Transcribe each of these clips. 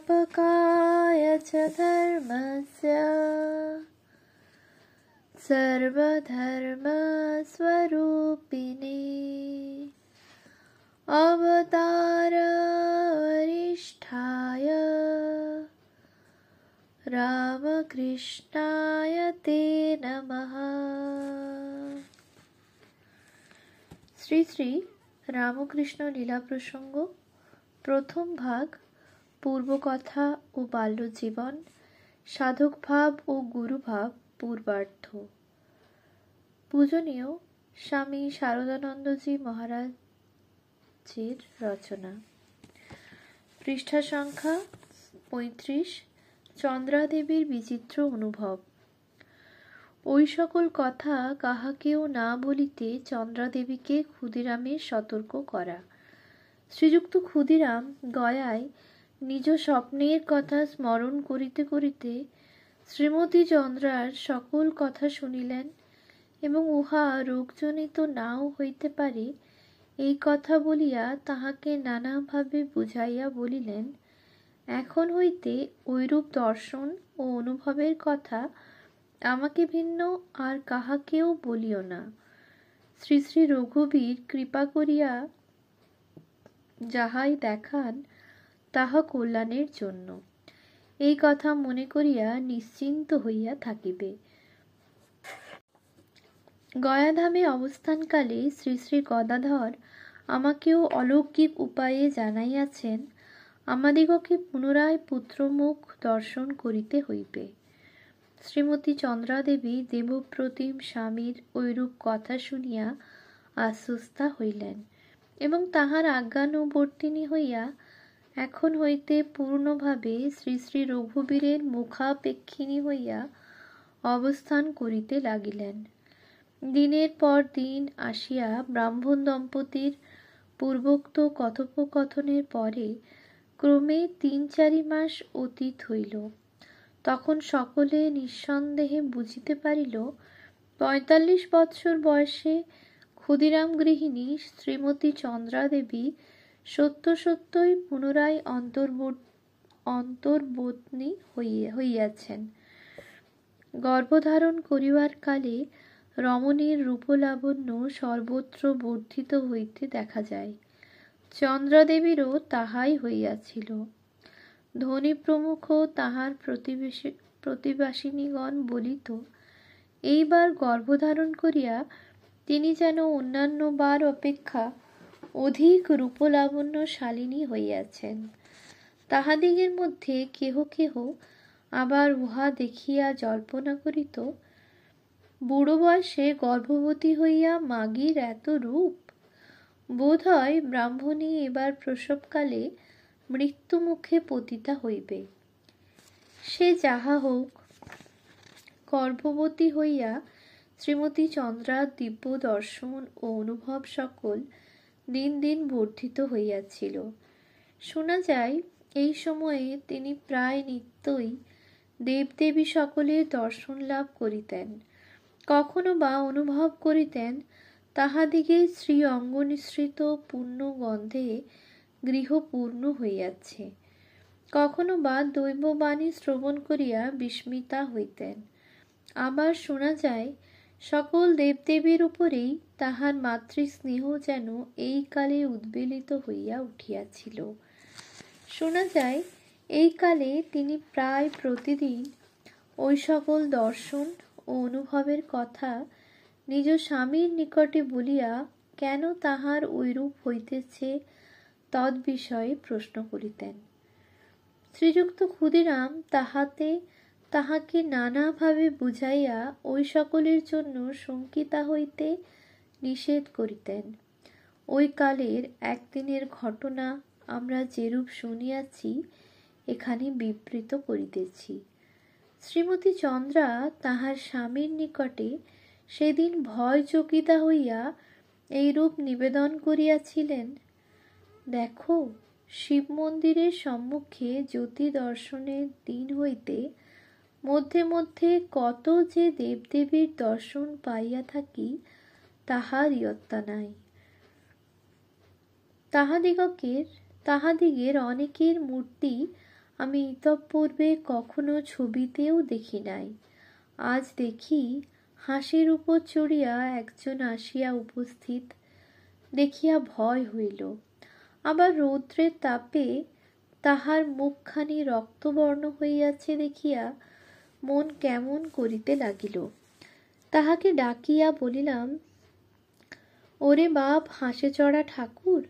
संस्थापकाय च धर्मस्य सर्वधर्मस्वरूपिणे अवतार वरिष्ठाय रामकृष्णाय ते नमः। শ্রী শ্রী রামকৃষ্ণ লীলা প্রসঙ্গ, প্রথম ভাগ, পূর্বকথা ও বাল্যজীবন, সাধক ভাব ও গুরুভাব পূর্বার্ধ। পূজনীয় স্বামী শারদানন্দজি মহারাজের রচনা। পৃষ্ঠা সংখ্যা 35। চন্দ্রাদেবীর বিচিত্র অনুভব। ওই সকল কথা কাহাকেও না বলিতে চন্দ্রাদেবীকে ক্ষুদিরামের সতর্ক করা। শ্রীযুক্ত ক্ষুদিরাম গয়ায় নিজ স্বপ্নের কথা স্মরণ করিতে করিতে শ্রীমতী চন্দ্রার সকল কথা শুনিলেন এবং উহা রোগজনিত নাও হইতে পারে এই কথা বলিয়া তাহাকে নানাভাবে বুঝাইয়া বলিলেন, এখন হইতে ঐরূপ দর্শন ও অনুভবের কথা আমাকে ভিন্ন আর কাহাকেও বলিও না। শ্রী শ্রী রঘুবীর কৃপা করিয়া যাহাই দেখান তাহা কল্যাণের জন্য, এই কথা মনে করিয়া নিশ্চিন্ত হইয়া থাকিবে। গয়াধামে অবস্থানকালে শ্রী শ্রী গদাধর আমাকেও অলৌকিক উপায়ে জানাইয়াছেন, আমাদিগকে পুনরায় পুত্রমুখ দর্শন করিতে হইবে। শ্রীমতী চন্দ্রাদেবী দেবপ্রতিম স্বামীর ঐরূপ কথা শুনিয়া আশ্বস্তা হইলেন এবং তাহার আজ্ঞানুবর্তিনী হইয়া এখন হইতে পূর্ণভাবে শ্রী শ্রী রঘুবীরের মুখাপেক্ষিনী হইয়া অবস্থান করিতে লাগিলেন। দিনের পর দিন আসিয়া ব্রাহ্মণ দম্পতির পূর্বোক্ত কথোপকথনের পরে ক্রমে 3-4 মাস অতীত হইল। তখন সকলে নিঃসন্দেহে বুঝিতে পারিল 45 বৎসর বয়সে ক্ষুদিরাম গৃহিণী শ্রীমতী চন্দ্রাদেবী সত্য সত্যই পুনরায় অন্তর্বর্তী হইয়াছেন। গর্ভধারণ করিবার কালে রমণীর রূপলাবণ্য সর্বত্র বর্ধিত হইতে দেখা যায়। চন্দ্রাদেবীরও তাহাই হইয়াছিল। ধনী প্রমুখ তাহার প্রতিবাসিনীগণ বলিত, এইবার গর্ভধারণ করিয়া তিনি যেন অন্যান্য বার অপেক্ষা অধিক রূপলাবণ্যশালিনী হইয়াছেন। তাহাদিগের মধ্যে কেহ কেহ আবার উহা দেখিয়া জল্পনা করিত, বুড়ো বয়সে গর্ভবতী হইয়া মাগীর এত রূপ, বোধ হয় ব্রাহ্মণী এবার প্রসবকালে মৃত্যুমুখে পতিতা হইবে। সে যাহা হোক, গর্ভবতী হইয়া শ্রীমতী চন্দ্রার দিব্য দর্শন ও অনুভব সকল দিন দিন বর্ধিত হইয়াছিল। শোনা যায় এই সময়ে তিনি প্রায় নিত্যই দেবদেবী সকলের দর্শন লাভ করিতেন, কখনো বা অনুভব করিতেন তাহাদিগের শ্রী অঙ্গ নিঃসৃত পুণ্য গন্ধে গৃহ পূর্ণ হইয়াছে, কখনো বা দৈববাণী শ্রবণ করিয়া বিস্মিতা হইতেন। আবার শোনা যায় সকল দেবদেবীর উপরেই তাহার মাতৃস্নেহ যেন এই কালে উদ্বেলিত হইয়া উঠিয়াছিল। শোনা যায় এই কালে তিনি প্রায় প্রতিদিন ওই সকল দর্শন ও অনুভবের কথা নিজ স্বামীর নিকটে বলিয়া কেন তাহার ঐরূপ হইতেছে তদ্বিষয়ে প্রশ্ন করিতেন। শ্রীযুক্ত ক্ষুদিরাম তাহাকে নানাভাবে বুঝাইয়া ওই সকলের জন্য শঙ্কিতা হইতে নিষেধ করিতেন। ওই কালের একদিনের ঘটনা আমরা যেরূপ শুনিয়াছি এখানে বিবৃত করিতেছি। শ্রীমতী চন্দ্রা তাহার স্বামীর নিকটে সেদিন ভয় চকিতা হইয়া এইরূপ নিবেদন করিয়াছিলেন, দেখো, শিব মন্দিরের সম্মুখে জ্যোতি দর্শনের দিন হইতে মধ্যে মধ্যে কত যে দেবদেবীর দর্শন পাইয়া থাকি তাহার ইয়ত্তা নাই। তাহাদিগের অনেকের মূর্তি আমি ইতঃপূর্বে কখনো ছবিতেও দেখি নাই। আজ দেখি হাসির উপর চড়িয়া একজন আসিয়া উপস্থিত, দেখিয়া ভয় হইল। আবার রৌদ্রের তাপে তাহার মুখখানি রক্তবর্ণ হইয়াছে দেখিয়া মন কেমন করিতে লাগিল। তাহাকে ডাকিয়া বলিলাম, ওরে বাপ হাসে চড়া ঠাকুর,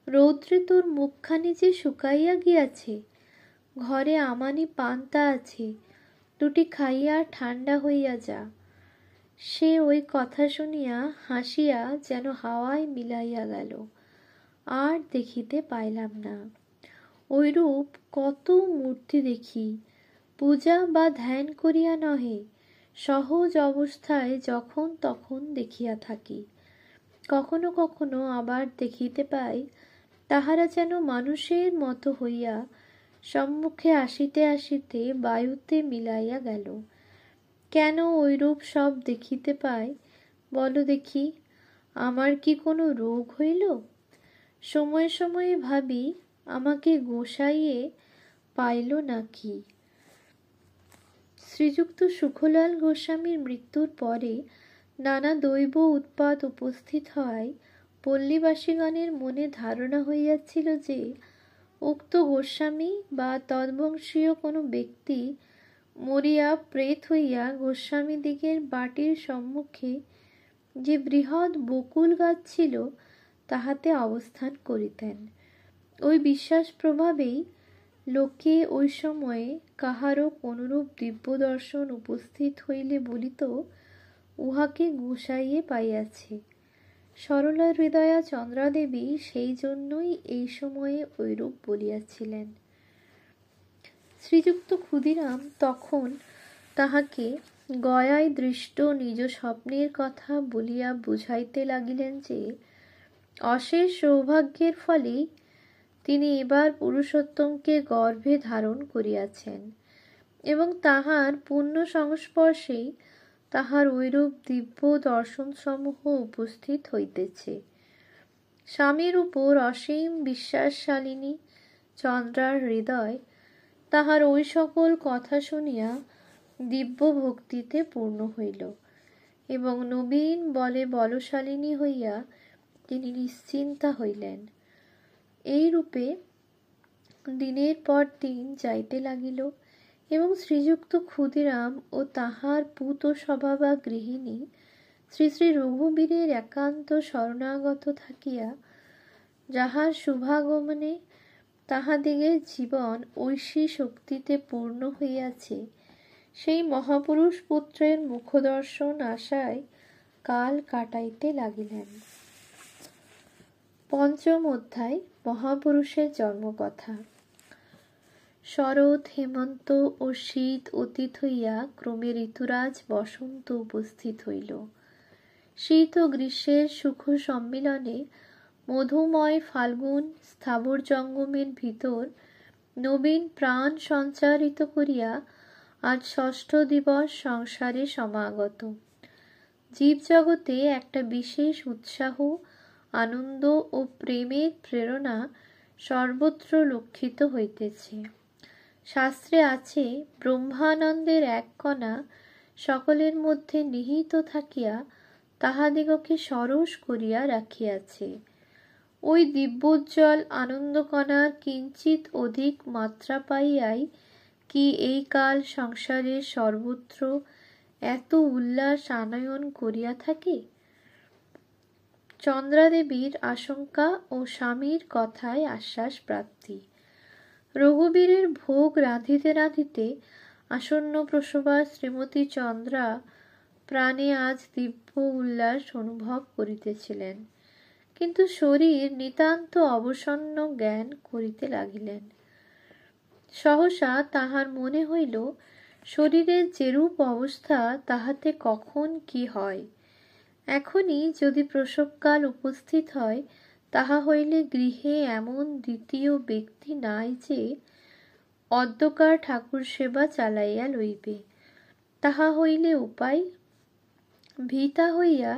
রৌদ্রে তোর মুখখানি যে শুকাইয়া গিয়াছে। ঘরে আমানি পান্তা আছে, দুটি খাইয়া ঠান্ডা হইয়া যা। সে ওই কথা শুনিয়া হাসিয়া যেন হাওয়ায় মিলাইয়া গেল, আর দেখিতে পাইলাম না। ঐরূপ কত মূর্তি দেখি, পূজা বা ধ্যান করিয়া নহে, সহজ অবস্থায় যখন তখন দেখিয়া থাকি। কখনো কখনো আবার দেখিতে পাই তাহারা যেন মানুষের মতো হইয়া সম্মুখে আসিতে আসিতে বায়ুতে মিলাইয়া গেল। কেন ঐরূপ সব দেখিতে পাই বলো দেখি? আমার কি কোনো রোগ হইল? সময়ে সময়ে ভাবি, আমাকে গোসাইয়ে পাইল নাকি? শ্রীযুক্ত সুখলাল গোস্বামীর মৃত্যুর পরে নানা দৈব উৎপাত উপস্থিত হওয়ায় পল্লীবাসীগণের মনে ধারণা হইয়াছিল যে উক্ত গোস্বামী বা তদ্বংশীয় কোনো ব্যক্তি মরিয়া প্রেত হইয়া গোস্বামীদিগের বাটির সম্মুখে যে বৃহৎ বকুল গাছ ছিল তাহাতে অবস্থান করিতেন। ওই বিশ্বাস প্রভাবেই লোকে ওই সময়ে কাহারও কোনরূপ দিব্য দর্শন উপস্থিত হইলে বলিত, উহাকে গোসাইয়ে পাইয়াছে। সরলা হৃদয়া চন্দ্রাদেবী সেই জন্যই এই সময়ে ঐরূপ বলিয়াছিলেন। শ্রীযুক্ত ক্ষুদিরাম তখন তাহাকে গয়ায় দৃষ্ট নিজ স্বপ্নের কথা বলিয়া বুঝাইতে লাগিলেন যে অশেষ সৌভাগ্যের ফলেই তিনি এবার পুরুষোত্তমকে গর্ভে ধারণ করিয়াছেন এবং তাহার পুণ্য সংস্পর্শেই তাহার ঐরূপ দিব্য দর্শনসমূহ উপস্থিত হইতেছে। স্বামীর উপর অসীম বিশ্বাসশালিনী চন্দ্রার হৃদয় তাহার ওই সকল কথা শুনিয়া দিব্য ভক্তিতে পূর্ণ হইল এবং নবীন বলে বলশালিনী হইয়া তিনি নিশ্চিন্তা হইলেন। এই রূপে দিনের পর দিন যাইতে লাগিল এবং শ্রীযুক্ত ক্ষুদিরাম ও তাহার পূত স্বভাবা গৃহিণী শ্রী শ্রী রঘুবীরের একান্ত শরণাগত থাকিয়া যাহার শুভাগমনে তাহাদিগের জীবন ঐশী শক্তিতে পূর্ণ হইয়াছে, সেই মহাপুরুষ পুত্রের মুখদর্শন আশায় কাল কাটাইতে লাগিলেন। পঞ্চম অধ্যায়, মহাপুরুষের জন্মকথা। শরৎ, হেমন্ত ও শীত অতীত হইয়া ক্রমে ঋতুরাজ বসন্ত উপস্থিত হইল। শীত ও গ্রীষ্মের সুখ সম্মিলনে মধুময় ফাল্গুন স্থাবর জঙ্গমের ভিতর নবীন প্রাণ সঞ্চারিত করিয়া আজ ষষ্ঠ দিবস সংসারে সমাগত। জীবজগতে একটা বিশেষ উৎসাহ, আনন্দ ও প্রেমের প্রেরণা সর্বত্র লক্ষিত হইতেছে। শাস্ত্রে আছে, ব্রহ্মানন্দের এক কণা সকলের মধ্যে নিহিত থাকিয়া তাহাদিগকে সরস করিয়া রাখিয়াছে। ওই দিব্যোজ্জ্বল আনন্দকণার কিঞ্চিত অধিক মাত্রা পাইয়াই কি এই কাল সংসারের সর্বত্র এত উল্লাস আনয়ন করিয়া থাকে? চন্দ্রাদেবীর আশঙ্কা ও স্বামীর কথায় আশ্বাস প্রাপ্তি। রঘুবীরের ভোগ রাঁধিতে রাঁধিতে আসন্ন প্রসবা শ্রীমতী চন্দ্রা প্রাণে আজ দিব্য উল্লাস অনুভব করিতেছিলেন, কিন্তু শরীর নিতান্ত অবসন্ন জ্ঞান করিতে লাগিলেন। সহসা তাহার মনে হইল, শরীরের যেরূপ অবস্থা তাহাতে কখন কি হয়। এখনই যদি প্রসবকাল উপস্থিত হয়, তাহা হইলে গৃহে এমন দ্বিতীয় ব্যক্তি নাই যে অদ্যকার ঠাকুর সেবা চালাইয়া লইবে। তাহা হইলে উপায়? ভীতা হইয়া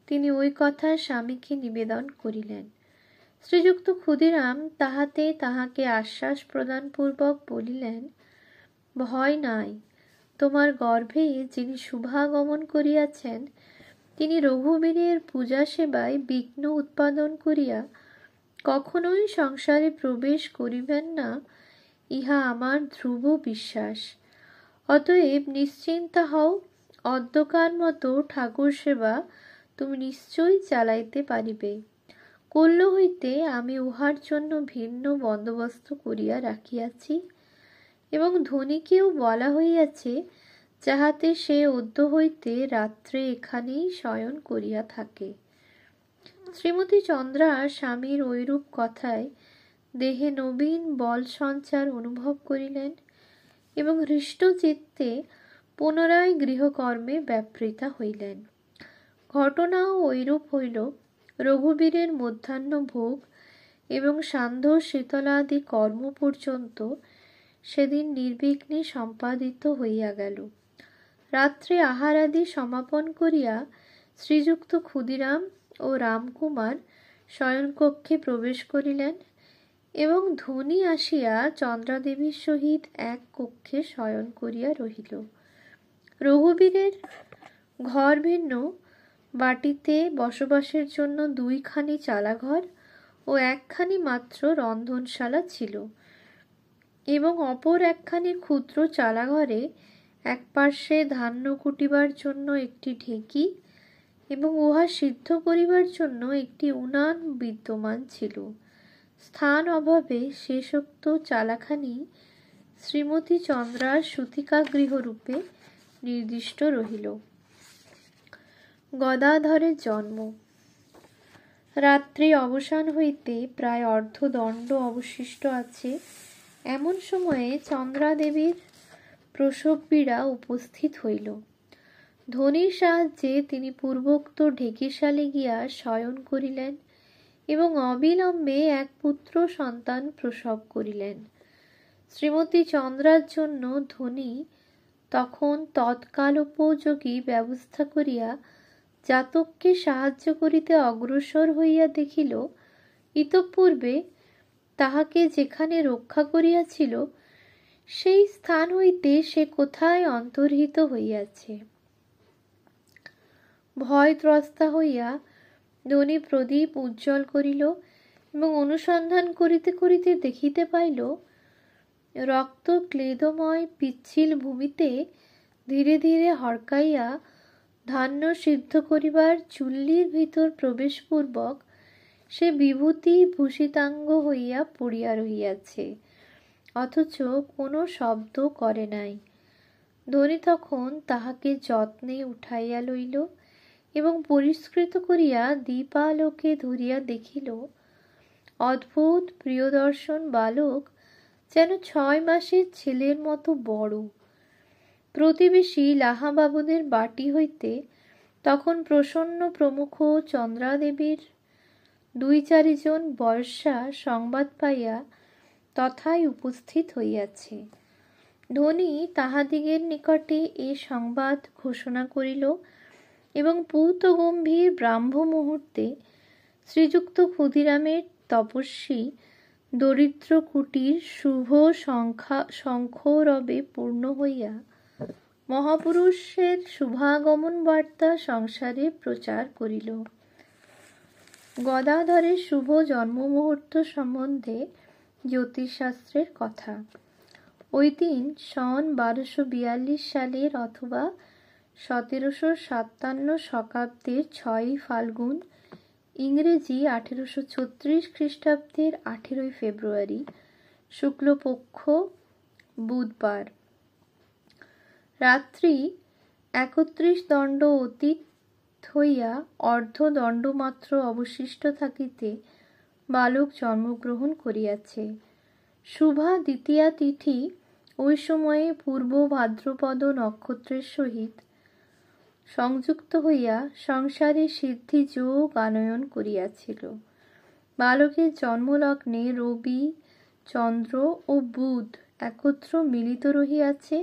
তিনি ওই কথা স্বামীকে নিবেদন করিলেন। শ্রীযুক্ত ক্ষুদিরাম তাহাতে তাহাকে আশ্বাস প্রদানপূর্বক বলিলেন, ভয় নাই, তোমার গর্ভে যিনি শুভাগমন করিয়াছেন তিনি রঘুবীরের পূজা সেবায় বিঘ্ন উৎপাদন করিয়া কখনোই সংসারে প্রবেশ করিবেন না, ইহা আমার ধ্রুব বিশ্বাস। অতএব নিশ্চিন্তা হও, অদ্যকার মতো ঠাকুর সেবা তুমি নিশ্চয়ই চালাইতে পারিবে। কল্য হইতে আমি উহার জন্য ভিন্ন বন্দোবস্ত করিয়া রাখিয়াছি এবং ধনীকেও বলা হইয়াছে যাহাতে সে অদ্য হইতে রাত্রে এখানেই শয়ন করিয়া থাকে। শ্রীমতী চন্দ্রা স্বামীর ঐরূপ কথায় দেহে নবীন বল সঞ্চার অনুভব করিলেন এবং হৃষ্টচিত্তে পুনরায় গৃহকর্মে ব্যাপৃতা হইলেন। ঘটনাও ঐরূপ হইল। রঘুবীরের মধ্যাহ্ন ভোগ এবং সান্ধ্য শীতলাদি কর্ম পর্যন্ত সেদিন নির্বিঘ্নে সম্পাদিত হইয়া গেল। রাত্রে আহারাদি সমাপন করিয়া শ্রীযুক্ত ক্ষুদিরাম ও রামকুমার শয়নকক্ষে প্রবেশ করিলেন এবং ধনী আসিয়া চন্দ্রাদেবীর সহিত এক কক্ষে শয়ন করিয়া রহিল। রঘুবীরের ঘর ভিন্ন, বাটিতে বসবাসের জন্য দুইখানি চালাঘর ও একখানি মাত্র রন্ধনশালা ছিল এবং অপর একখানি ক্ষুদ্র চালাঘরে এক পার্শ্বে ধান্য কুটিবার জন্য একটি ঢেঁকি এবং উহা সিদ্ধ করিবার জন্য একটি উনান বিদ্যমান ছিল। স্থান অভাবে শেষোক্ত চালাখানি শ্রীমতী চন্দ্রার সূতিকাগৃহরূপে নির্দিষ্ট রহিল। গদাধরের জন্ম। রাত্রি অবসান হইতে প্রায় অর্ধদণ্ড অবশিষ্ট আছে, এমন সময়ে চন্দ্রাদেবীর প্রসবপীড়া উপস্থিত হইল। ধনীর সাহায্যে তিনি পূর্বোক্ত ঢেকিশালে গিয়া শয়ন করিলেন এবং অবিলম্বে এক পুত্র সন্তান প্রসব করিলেন। শ্রীমতী চন্দ্রার জন্য ধনী তখন তৎকালোপযোগী ব্যবস্থা করিয়া জাতককে সাহায্য করিতে অগ্রসর হইয়া দেখিল, ইতঃপূর্বে তাহাকে যেখানে রক্ষা করিয়াছিল সেই স্থান হইতে সে কোথায় অন্তর্হিত হইয়াছে। ভয় ত্রস্তা হইয়া ধনী প্রদীপ উজ্জ্বল করিল এবং অনুসন্ধান করিতে করিতে দেখিতে পাইল, রক্ত ক্লেদময় পিচ্ছিল ভূমিতে ধীরে ধীরে হড়কাইয়া ধান্য সিদ্ধ করিবার চুল্লির ভিতর প্রবেশপূর্বক সে বিভূতি ভূষিতাঙ্গ হইয়া পড়িয়া রহিয়াছে, অথচ কোনো শব্দ করে নাই। ধনী তখন তাহাকে যত্নে উঠাইয়া লইল এবং পরিষ্কৃত করিয়া দীপালোকে ধরিয়া দেখিল, অদ্ভুত প্রিয়দর্শন বালক যেন 6 মাসের ছেলের মতো বড়। প্রতিবেশী লাহাবাবুদের বাটি হইতে তখন প্রসন্ন প্রমুখ চন্দ্রাদেবীর 2-4 জন বয়স্যা সংবাদ পাইয়া তথায় উপস্থিত হইয়াছে। ধনী তাহাদিগের নিকটে এ সংবাদ ঘোষণা করিল এবং পূত গম্ভীর ব্রাহ্ম মুহূর্তে শ্রীযুক্ত ক্ষুদিরামের তপস্বী দরিদ্র কুটির শুভ শঙ্খরবে পূর্ণ হইয়া মহাপুরুষের শুভাগমন বার্তা সংসারে প্রচার করিল। গদাধরের শুভ জন্ম মুহূর্ত সম্বন্ধে জ্যোতিষশাস্ত্রের কথা। ওই দিন সন 1242 সালের অথবা 1757 শকাব্দের 6ই ফাল্গুন, ইংরেজি 1836 খ্রিস্টাব্দের 18ই ফেব্রুয়ারি, শুক্লপক্ষ, বুধবার। রাত্রি 31 দণ্ড অতীত হইয়া অর্ধদণ্ডমাত্র অবশিষ্ট থাকিতে বালক জন্মগ্রহণ করিয়াছে। শুভা দ্বিতীয়া তিথি ওই সময়ে পূর্ব ভাদ্রপদ নক্ষত্রের সহিত সংযুক্ত হইয়া সংসারে সিদ্ধি যোগ আনয়ন করিয়াছিল। বালকের জন্মলগ্নে রবি, চন্দ্র ও বুধ একত্র মিলিত রহিয়াছে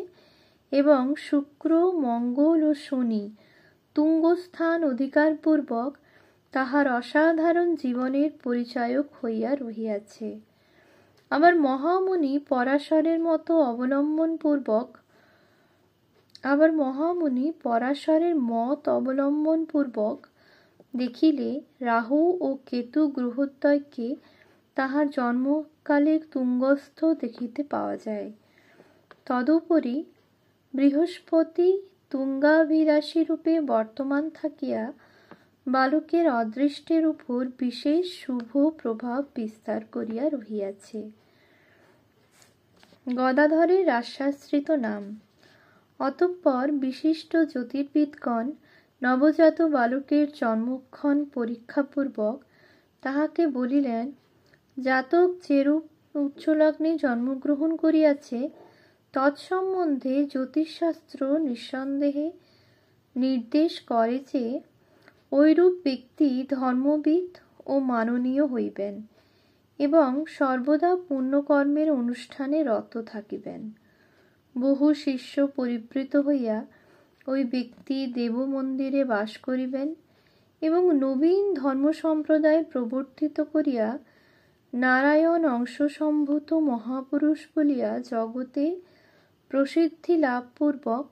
এবং শুক্র, মঙ্গল ও শনি তুঙ্গস্থান অধিকারপূর্বক তাহার অসাধারণ জীবনের পরিচায়ক হইয়া রহিয়াছে। আবার মহামুনি পরাশরের মত অবলম্বনপূর্বক দেখিলে রাহু ও কেতু গ্রহদ্বয়কে তাহার জন্মকালের তুঙ্গস্থ দেখিতে পাওয়া যায়। তদুপরি বৃহস্পতি তুঙ্গাভিলাষীরূপে বর্তমান থাকিয়া বালকের অদৃষ্টের উপর বিশেষ শুভ প্রভাব বিস্তার করিয়া রহিয়াছে। গদাধরের রাশ্যাশ্রিত নাম। অতঃপর বিশিষ্ট জ্যোতির্বিদগণ নবজাত বালকের জন্মক্ষণ পরীক্ষাপূর্বক তাহাকে বলিলেন, জাতক যেরূপ উচ্চলগ্নে জন্মগ্রহণ করিয়াছে তৎসম্বন্ধে জ্যোতিষশাস্ত্র নিঃসন্দেহে নির্দেশ করে যে ঐরূপ ব্যক্তি ধর্মবিদ ও মাননীয় হইবেন এবং সর্বদা পুণ্যকর্মের অনুষ্ঠানে রত থাকিবেন। বহু শিষ্য পরিবৃত হইয়া ওই ব্যক্তি দেবমন্দিরে বাস করিবেন এবং নবীন ধর্মসম্প্রদায় প্রবর্তিত করিয়া নারায়ণ অংশসম্ভূত মহাপুরুষ বলিয়া জগতে প্রসিদ্ধি লাভপূর্বক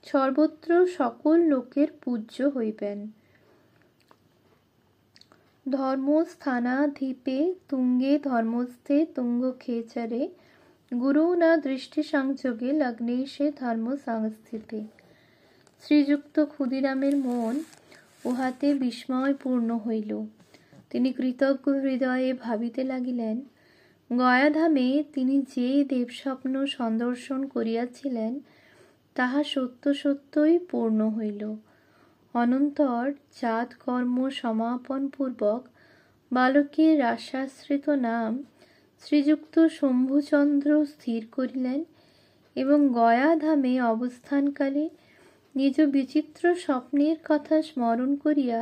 সর্বত্র সকল লোকের পূজ্য হইবেন। ধর্মস্থানাধিপে তুঙ্গে ধর্মস্থে তুঙ্গখেচরে গুরুণা দৃষ্টিসংযোগে লগ্নেশে ধর্ম সংস্থিতে। শ্রীযুক্ত ক্ষুদিরামের মন উহাতে বিস্ময়পূর্ণ হইল। তিনি কৃতজ্ঞ হৃদয়ে ভাবিতে লাগিলেন, গয়াধামে তিনি যে দেবস্বপ্ন সন্দর্শন করিয়াছিলেন তাহা সত্য সত্যই পূর্ণ হইল। অনন্তর জাতকর্ম সমাপনপূর্বক বালকের রাশ্যাশ্রিত নাম শ্রীযুক্ত শম্ভুচন্দ্র স্থির করিলেন এবং গয়াধামে অবস্থানকালে নিজ বিচিত্র স্বপ্নের কথা স্মরণ করিয়া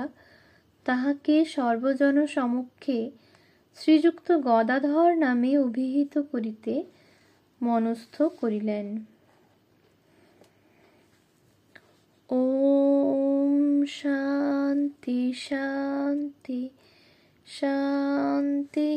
তাহাকে সর্বজন সমক্ষে শ্রীযুক্ত গদাধর নামে অভিহিত করিতে মনস্থ করিলেন। ওম শান্তি শান্তি শান্তি।